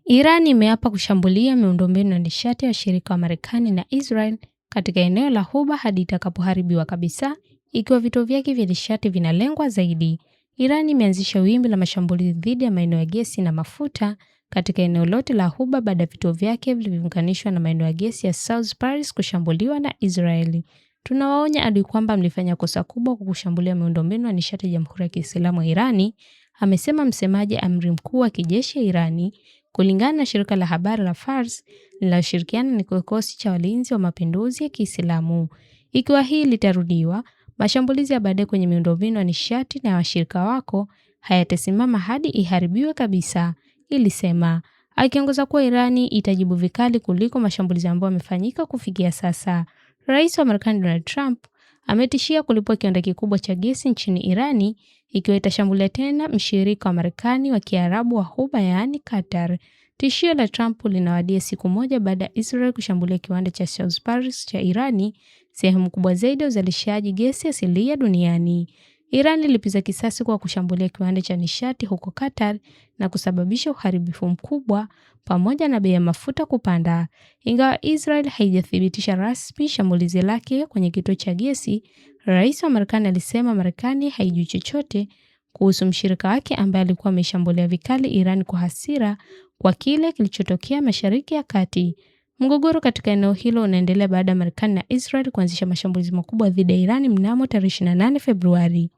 Iran imeapa kushambulia miundombinu ya nishati ya washirika wa Marekani na Israel katika eneo la Ghuba hadi itakapoharibiwa kabisa, ikiwa vituo vyake vya nishati vinalengwa zaidi. Iran imeanzisha wimbi la mashambulizi dhidi ya maeneo ya gesi na mafuta katika eneo lote la Ghuba baada ya vituo vyake vilivyounganishwa na maeneo ya gesi ya Saudi Paris kushambuliwa na Israeli. Tunawaonya adui kwamba mlifanya kosa kubwa kwa kushambulia miundombinu ya nishati ya Jamhuri ya Kiislamu ya Irani, amesema msemaji amri mkuu wa kijeshi ya Irani, kulingana na shirika la habari la Fars linaloshirikiana na kikosi cha walinzi wa mapinduzi ya Kiislamu. Ikiwa hii litarudiwa, mashambulizi ya baadaye kwenye miundombinu ya nishati na washirika wako hayatasimama hadi iharibiwe kabisa, ilisema, akiongeza kuwa Irani itajibu vikali kuliko mashambulizi ambayo yamefanyika kufikia sasa. Rais wa Marekani Donald Trump ametishia kulipua kiwanda kikubwa cha gesi nchini Irani ikiwa itashambulia tena mshirika wa Marekani wa Kiarabu wa Ghuba, yaani Qatar. Tishio la Trump linawadia siku moja baada ya Israel kushambulia kiwanda cha Saudi Paris cha Irani, sehemu kubwa zaidi ya uzalishaji gesi asilia duniani. Iran ilipiza kisasi kwa kushambulia kiwanda cha nishati huko Qatar na kusababisha uharibifu mkubwa pamoja na bei ya mafuta kupanda. Ingawa Israel haijathibitisha rasmi shambulizi lake kwenye kituo cha gesi, Rais wa Marekani alisema Marekani haijui chochote kuhusu mshirika wake ambaye alikuwa ameshambulia vikali Iran kwa hasira kwa kile kilichotokea Mashariki ya Kati. Mgogoro katika eneo hilo unaendelea baada ya Marekani na Israel kuanzisha mashambulizi makubwa dhidi ya Iran mnamo tarehe 28 Februari.